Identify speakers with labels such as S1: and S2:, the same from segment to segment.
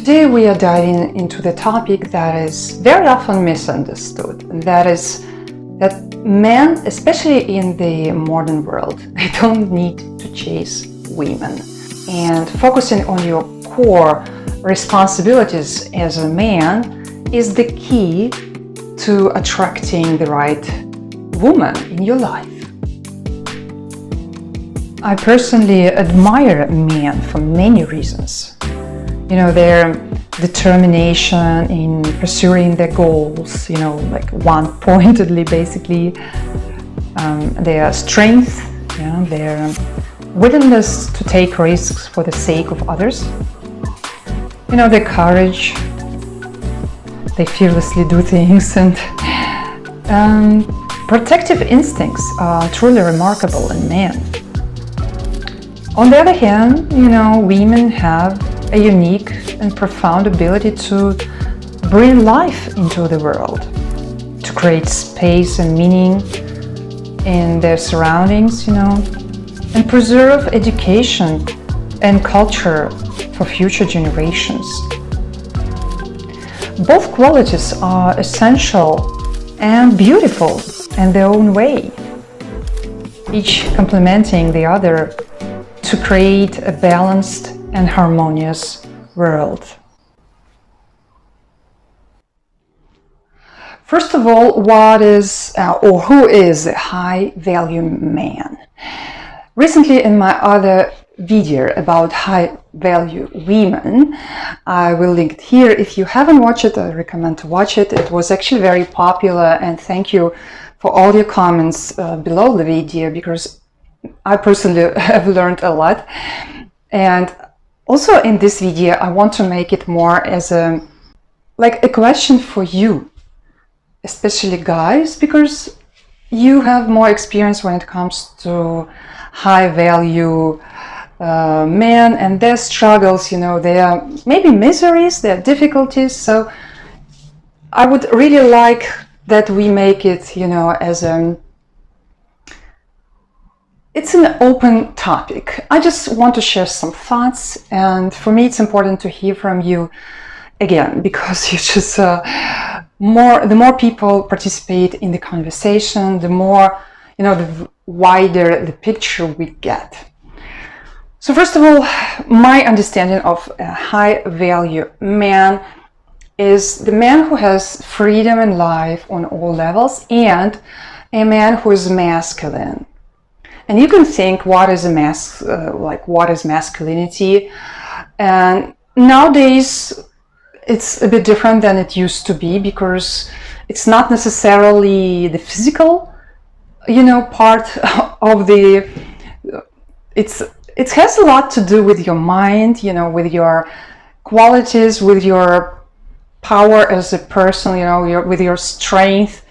S1: Today we are diving into the topic that is very often misunderstood, and that is that men, especially in the modern world, they don't need to chase women. And focusing on your core responsibilities as a man is the key to attracting the right woman in your life. I personally admire men for many reasons. You know, their determination in pursuing their goals, like one-pointedly, basically. Their strength, their willingness to take risks for the sake of others. Their courage. They fearlessly do things, and protective instincts are truly remarkable in men. On the other hand, women have a unique and profound ability to bring life into the world, to create space and meaning in their surroundings, and preserve education and culture for future generations. Both qualities are essential and beautiful in their own way, each complementing the other to create a balanced and harmonious world. First of all, what is or who is a high-value man? Recently, in my other video about high-value women, I will link it here. If you haven't watched it, I recommend to watch it. It was actually very popular, and thank you for all your comments below the video, because I personally have learned a lot. And also in this video, I want to make it more as a question for you, especially guys, because you have more experience when it comes to high-value men and their struggles, their maybe miseries, their difficulties. So I would really like that we make it, as it's an open topic. I just want to share some thoughts, and for me it's important to hear from you again, because you just the more people participate in the conversation, the more the wider the picture we get. So first of all, my understanding of a high value man is the man who has freedom in life on all levels, and a man who is masculine. And you can think, what is what is masculinity? And nowadays, it's a bit different than it used to be, because it's not necessarily the physical, part of the. It has a lot to do with your mind, with your qualities, with your power as a person, with your strength,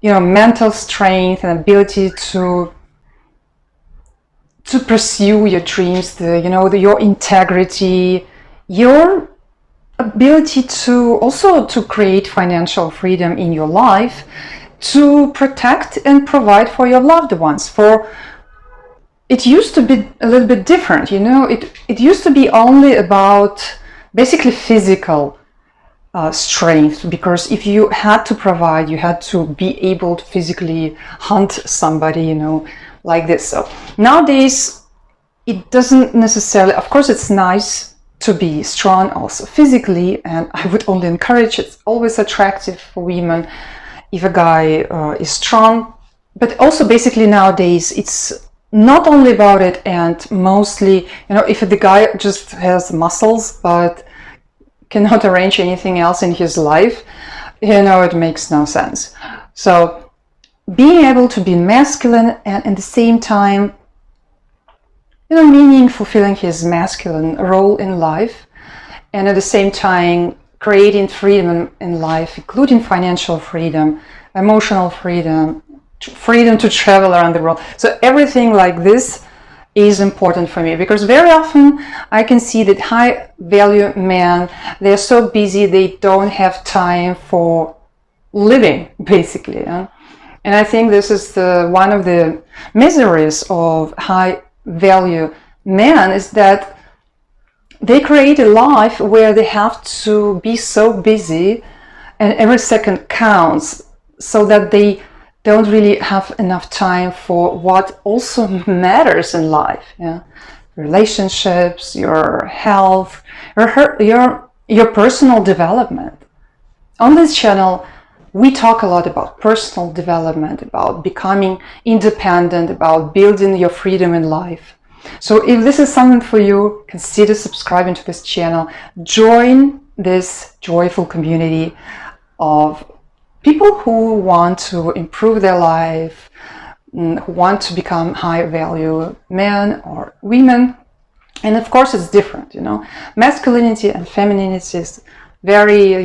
S1: mental strength and ability to pursue your dreams, your integrity, your ability to also to create financial freedom in your life, to protect and provide for your loved ones. It used to be a little bit different, it used to be only about basically physical strength, because if you had to provide, you had to be able to physically hunt somebody, like this. So nowadays, it doesn't necessarily, of course, it's nice to be strong also physically, and I would only encourage, it's always attractive for women if a guy is strong, but also basically nowadays, it's not only about it, and mostly, if the guy just has muscles, but cannot arrange anything else in his life, it makes no sense. So being able to be masculine and at the same time, meaning fulfilling his masculine role in life, and at the same time creating freedom in life, including financial freedom, emotional freedom, freedom to travel around the world. So everything like this is important for me, because very often I can see that high value men, they're so busy, they don't have time for living, basically. And I think this is one of the miseries of high value men, is that they create a life where they have to be so busy and every second counts, so that they don't really have enough time for what also matters in life. Yeah? Relationships, your health, your personal development. On this channel, we talk a lot about personal development, about becoming independent, about building your freedom in life. So if this is something for you, consider subscribing to this channel. Join this joyful community of people who want to improve their life, who want to become high value men or women. And of course it's different, masculinity and femininity is very,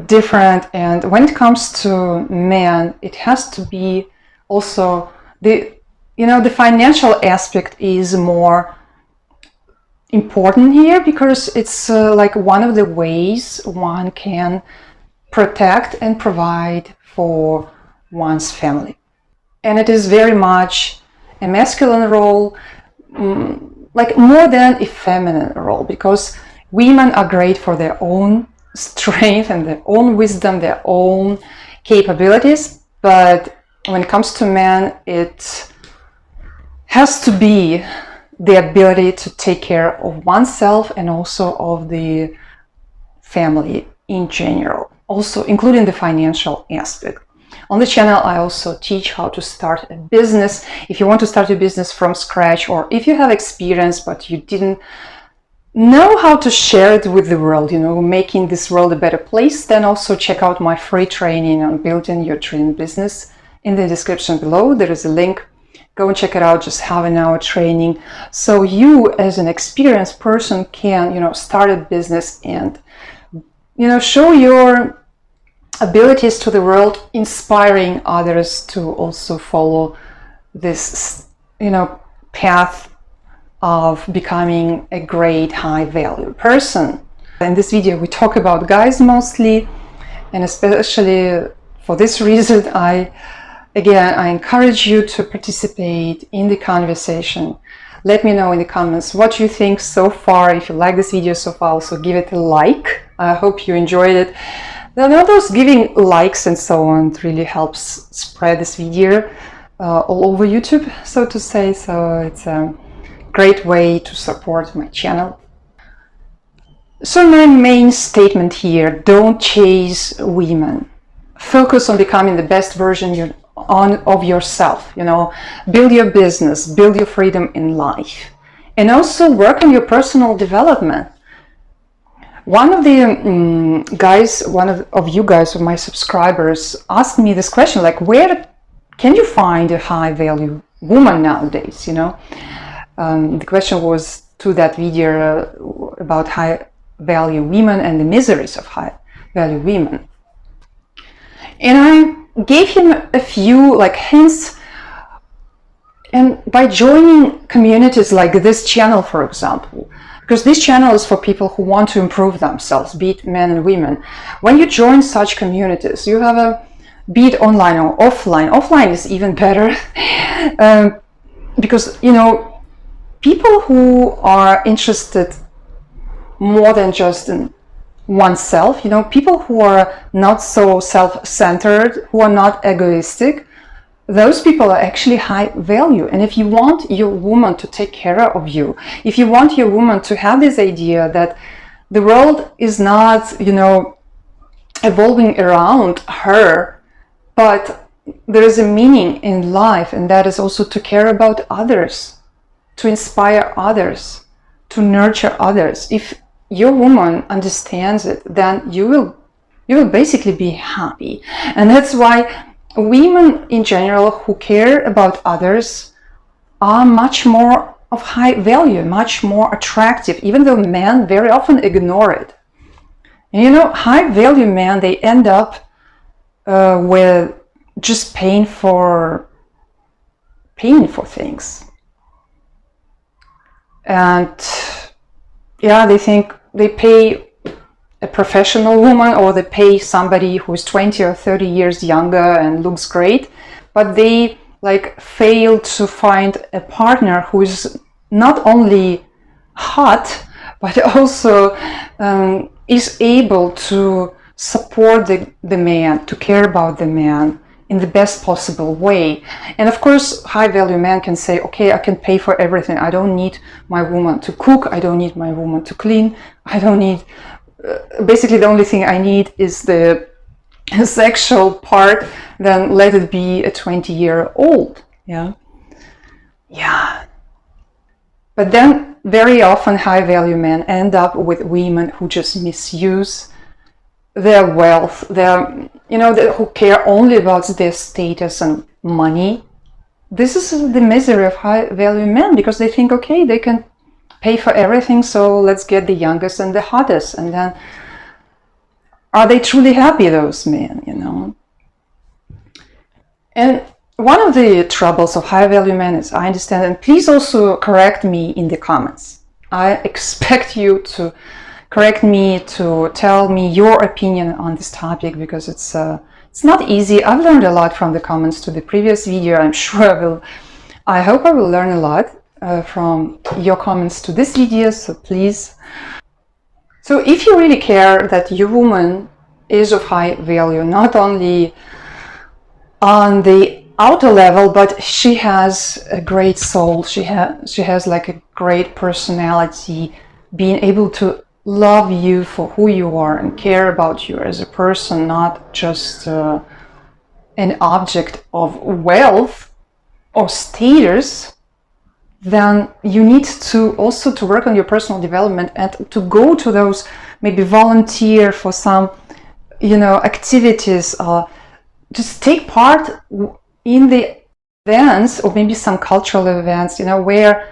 S1: different. And when it comes to men, it has to be also the financial aspect is more important here, because it's like one of the ways one can protect and provide for one's family. And it is very much a masculine role, like more than a feminine role, because women are great for their own strength and their own wisdom, their own capabilities. But when it comes to men, it has to be the ability to take care of oneself and also of the family in general, also including the financial aspect. On the channel, I also teach how to start a business. If you want to start a business from scratch, or if you have experience but you didn't know how to share it with the world, making this world a better place, then also check out my free training on building your dream business. In the description below, there is a link. Go and check it out. Just have an hour training, so you as an experienced person can, start a business and, show your abilities to the world, inspiring others to also follow this, path of becoming a great high value person. In this video, we talk about guys mostly, and especially for this reason, I encourage you to participate in the conversation. Let me know in the comments what you think so far. If you like this video so far, also give it a like. I hope you enjoyed it. Now, those giving likes and so on really helps spread this video all over YouTube, so to say. So it's a great way to support my channel. So my main statement here: don't chase women. Focus on becoming the best version of yourself. Build your business, build your freedom in life, and also work on your personal development. One of the of you guys, of my subscribers, asked me this question, like, where can you find a high value woman nowadays? The question was to that video about high value women and the miseries of high value women. And I gave him a few hints. And by joining communities like this channel, for example, because this channel is for people who want to improve themselves, be it men and women. When you join such communities, you have be it online or offline. Offline is even better because, people who are interested more than just in oneself, people who are not so self-centered, who are not egoistic, those people are actually high value. And if you want your woman to take care of you, if you want your woman to have this idea that the world is not, evolving around her, but there is a meaning in life, and that is also to care about others, to inspire others, to nurture others. If your woman understands it, then you will basically be happy. And that's why women in general who care about others are much more of high value, much more attractive, even though men very often ignore it. And high value men, they end up with just paying for things. And they think they pay a professional woman, or they pay somebody who is 20 or 30 years younger and looks great, but they fail to find a partner who is not only hot but also is able to support the man, to care about the man in the best possible way. And of course, high value men can say, okay, I can pay for everything. I don't need my woman to cook. I don't need my woman to clean. I don't need, basically the only thing I need is the sexual part. Then let it be a 20-year-old. Yeah. But then very often high value men end up with women who just misuse their wealth, who care only about their status and money. This is the misery of high value men, because they think, okay, they can pay for everything, so let's get the youngest and the hottest. And then are they truly happy, those men, And one of the troubles of high value men is, I understand, and please also correct me in the comments. I expect you to correct me, to tell me your opinion on this topic, because it's not easy. I've learned a lot from the comments to the previous video. I'm sure I hope I will learn a lot from your comments to this video, so please. So if you really care that your woman is of high value, not only on the outer level, but she has a great soul, she has like a great personality, being able to love you for who you are and care about you as a person, not just an object of wealth or status, then you need to also to work on your personal development and to go to those, maybe volunteer for some, activities, just take part in the events, or maybe some cultural events, where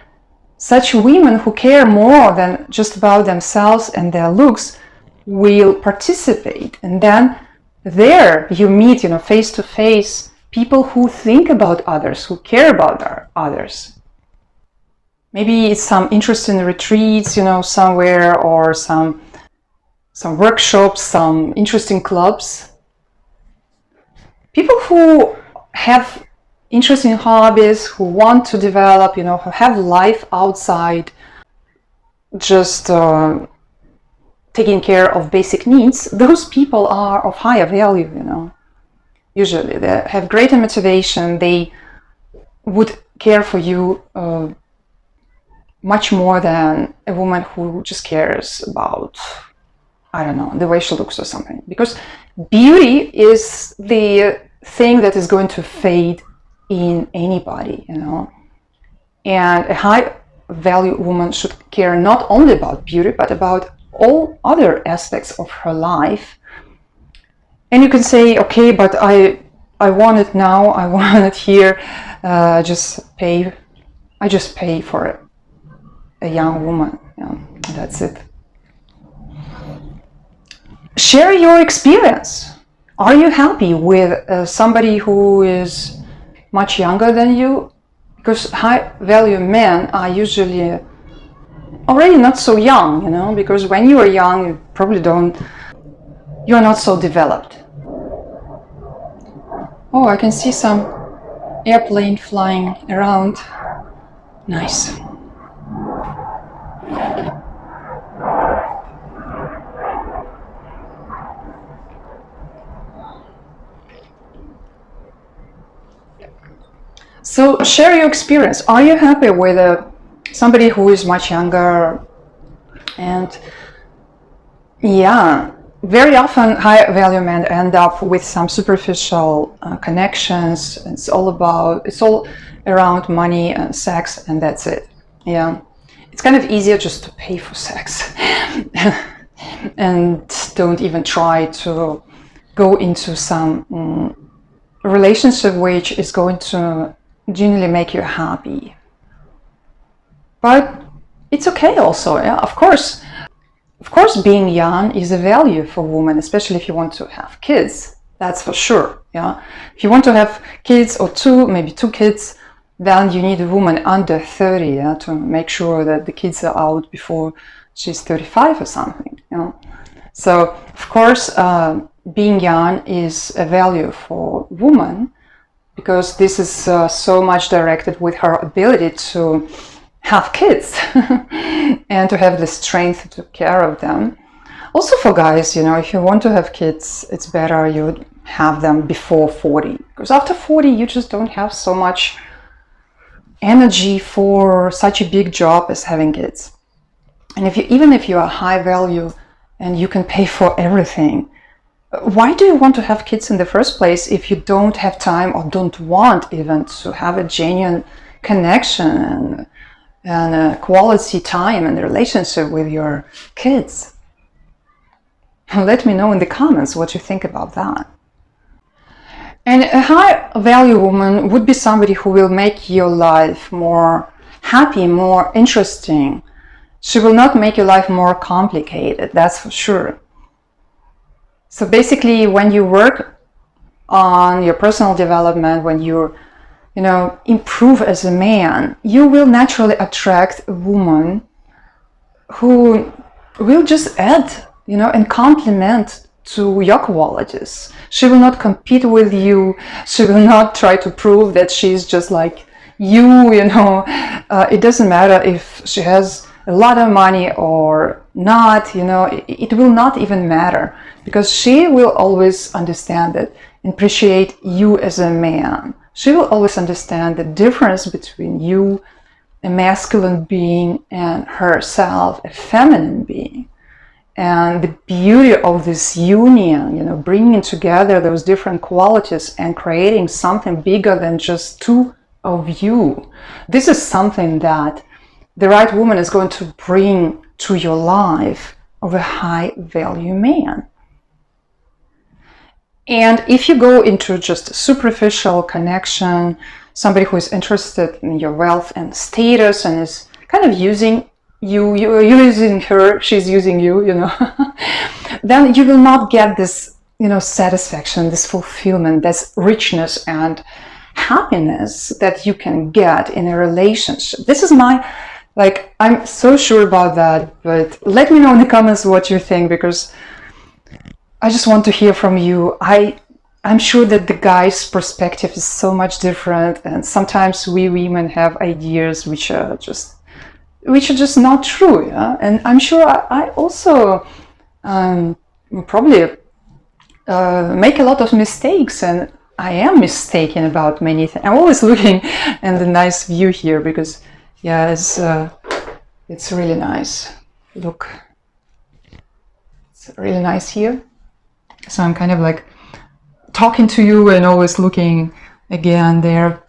S1: such women who care more than just about themselves and their looks will participate. And then there you meet, face to face, people who think about others, who care about others. Maybe it's some interesting retreats, somewhere, or some workshops, some interesting clubs. People who have interesting hobbies, who want to develop, who have life outside just taking care of basic needs, those people are of higher value, Usually they have greater motivation, they would care for you much more than a woman who just cares about, I don't know, the way she looks or something. Because beauty is the thing that is going to fade in anybody, And a high value woman should care not only about beauty, but about all other aspects of her life. And you can say, okay, but I want it now, I want it here. I just pay for a young woman. That's it. Share your experience. Are you happy with somebody who is much younger than you? Because high value men are usually already not so young, because when you are young, you probably you are not so developed. Oh, I can see some airplane flying around. Nice. So share your experience. Are you happy with somebody who is much younger? And very often high value men end up with some superficial connections. It's all around money and sex, and that's it. It's kind of easier just to pay for sex and don't even try to go into some relationship which is going to genuinely make you happy. But it's okay also, Of course, being young is a value for women, especially if you want to have kids. That's for sure, If you want to have kids, or maybe two kids, then you need a woman under 30, to make sure that the kids are out before she's 35 or something, So, of course, being young is a value for women, because this is so much directed with her ability to have kids and to have the strength to take care of them. Also for guys, if you want to have kids, it's better you have them before 40, because after 40 you just don't have so much energy for such a big job as having kids. And even if you are high value and you can pay for everything, why do you want to have kids in the first place if you don't have time or don't want even to have a genuine connection and a quality time and relationship with your kids? Let me know in the comments what you think about that. And a high value woman would be somebody who will make your life more happy, more interesting. She will not make your life more complicated, that's for sure. So basically, when you work on your personal development, when you improve as a man, you will naturally attract a woman who will just add and complement to your qualities. She will not compete with you. She will not try to prove that she's just like you, It doesn't matter if she has a lot of money or not, it will not even matter, because she will always understand it and appreciate you as a man. She will always understand the difference between you, a masculine being, and herself, a feminine being. And the beauty of this union, bringing together those different qualities and creating something bigger than just two of you. This is something that the right woman is going to bring to your life of a high value man. And if you go into just a superficial connection, somebody who is interested in your wealth and status and is kind of using you're using her, she's using you, then you will not get this, satisfaction, this fulfillment, this richness and happiness that you can get in a relationship. This is I'm so sure about that, but let me know in the comments what you think, because I just want to hear from you. I'm sure that the guy's perspective is so much different, and sometimes we women have ideas which are just not true, yeah? And I'm sure I also probably make a lot of mistakes, and I am mistaken about many things. I'm always looking at the nice view here, because it's really nice. Look, it's really nice here. So I'm kind of like talking to you and always looking again there.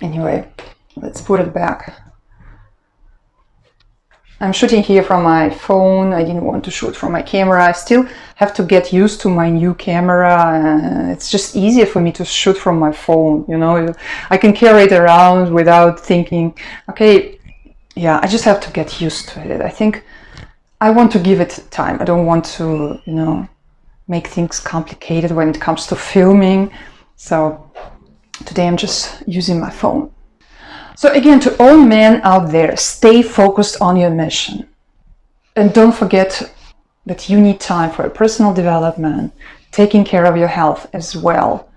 S1: Anyway, let's put it back. I'm shooting here from my phone. I didn't want to shoot from my camera. I still have to get used to my new camera. It's just easier for me to shoot from my phone, I can carry it around without thinking, okay, yeah, I just have to get used to it. I think I want to give it time. I don't want to, make things complicated when it comes to filming. So today I'm just using my phone. So again, to all men out there, stay focused on your mission. And don't forget that you need time for personal development, taking care of your health as well.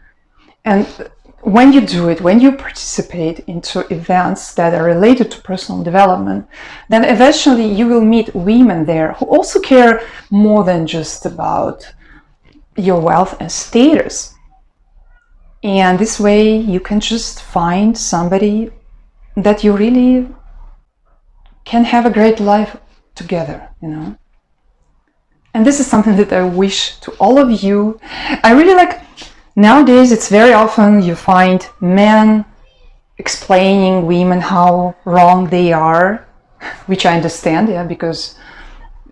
S1: And when you do it, when you participate into events that are related to personal development, then eventually you will meet women there who also care more than just about your wealth and status. And this way you can just find somebody that you really can have a great life together, And this is something that I wish to all of you. I really like, nowadays it's very often you find men explaining women how wrong they are, which I understand, because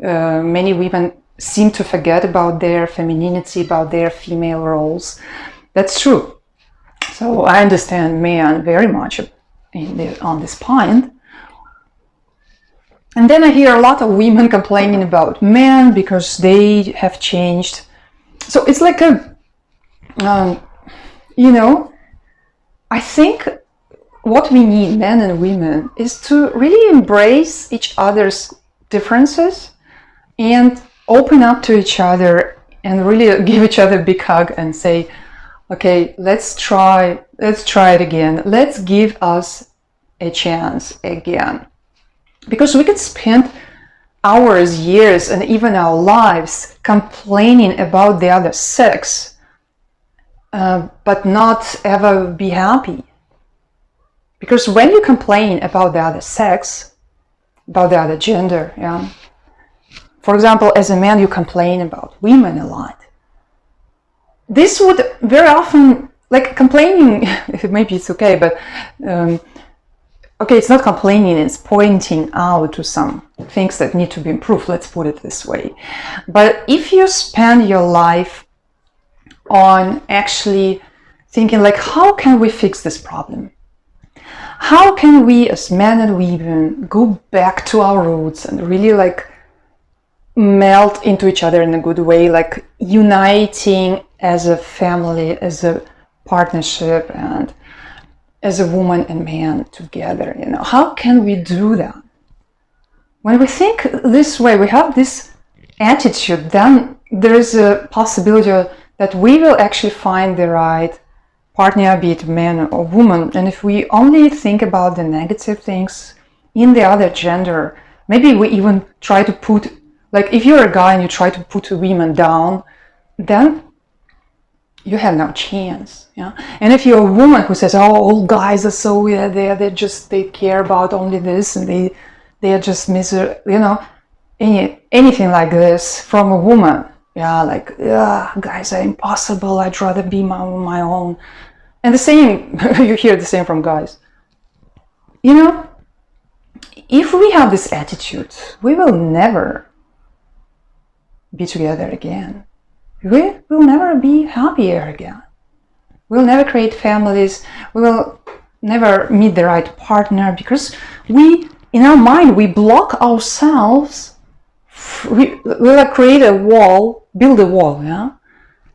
S1: many women seem to forget about their femininity, about their female roles. That's true. So I understand men very much on this point. And then I hear a lot of women complaining about men because they have changed. So it's like I think what we need, men and women, is to really embrace each other's differences and open up to each other and really give each other a big hug and say, okay, let's try it again. Let's give us a chance again. Because we can spend hours, years, and even our lives complaining about the other sex, but not ever be happy. Because when you complain about the other sex, about the other gender, yeah. For example, as a man, you complain about women a lot. This would very often, like complaining, maybe it's okay, but okay, it's not complaining, it's pointing out to some things that need to be improved, let's put it this way. But if you spend your life on actually thinking like, how can we fix this problem? How can we as men and women go back to our roots and really like melt into each other in a good way, like uniting as a family, as a partnership, and as a woman and man together, you know? How can we do that? When we think this way, we have this attitude, then there is a possibility that we will actually find the right partner, be it man or woman. And if we only think about the negative things in the other gender, maybe we even try to put, like if you're a guy and you try to put women down, then you have no chance. Yeah. And if you're a woman who says, oh, all guys are so weird, they care about only this, and they are just miserable, you know, anything like this from a woman. Yeah, like, yeah, guys are impossible, I'd rather be my own. And the same, you hear the same from guys. You know, if we have this attitude, we will never be together again. We will never be happier again. We'll never create families. We will never meet the right partner, because we, in our mind, we block ourselves. We'll create a wall, build a wall, yeah,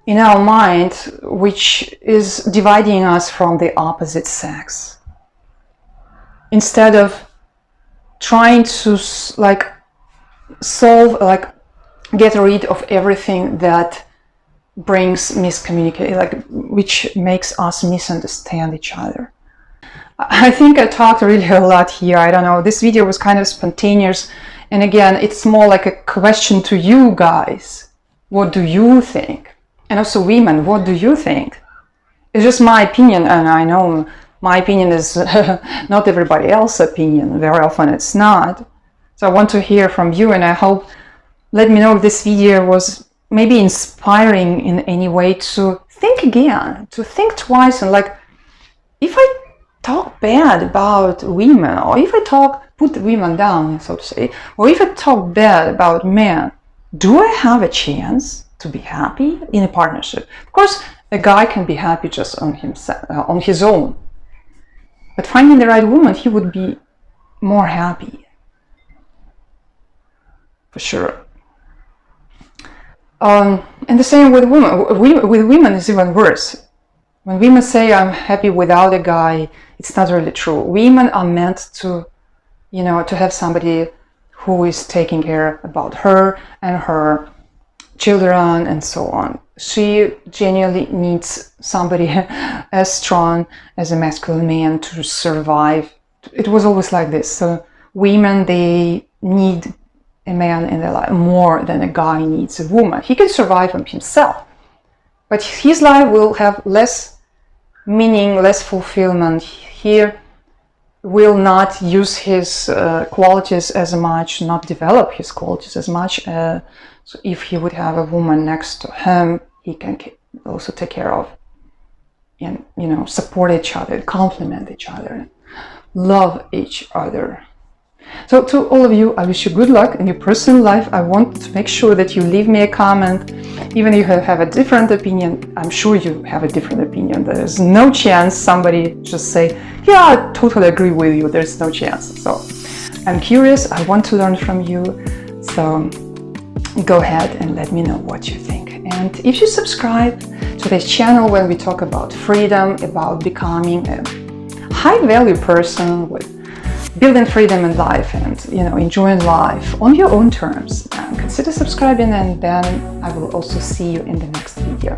S1: in our mind, which is dividing us from the opposite sex. Instead of trying to like solve, like get rid of everything that brings miscommunication, like which makes us misunderstand each other. I think I talked really a lot here. I don't know. This video was kind of spontaneous. And again, it's more like a question to you guys. What do you think? And also women, what do you think? It's just my opinion, and I know my opinion is not everybody else's opinion. Very often it's not. So I want to hear from you, and I hope, let me know if this video was maybe inspiring in any way to think again, to think twice, and like, if I talk bad about women, or if I put women down, so to say, or if I talk bad about men, do I have a chance to be happy in a partnership? Of course, a guy can be happy just on himself, on his own, but finding the right woman, he would be more happy, for sure. And the same with women. With women is even worse. When women say I'm happy without a guy, it's not really true. Women are meant to, you know, to have somebody who is taking care about her and her children and so on. She genuinely needs somebody as strong as a masculine man to survive. It was always like this. So women, they need a man in their life more than a guy needs a woman. He can survive on himself, but his life will have less meaning, less fulfillment. He will not use his qualities as much, not develop his qualities as much. So if he would have a woman next to him, he can also take care of and, you know, support each other, complement each other, love each other. So to all of you, I wish you good luck in your personal life. I want to make sure that you leave me a comment. Even if you have a different opinion, I'm sure you have a different opinion. There's no chance somebody just say, yeah, I totally agree with you. There's no chance. So I'm curious. I want to learn from you. So go ahead and let me know what you think. And if you subscribe to this channel when we talk about freedom, about becoming a high-value person with building freedom in life and, you know, enjoying life on your own terms, consider subscribing, and then I will also see you in the next video.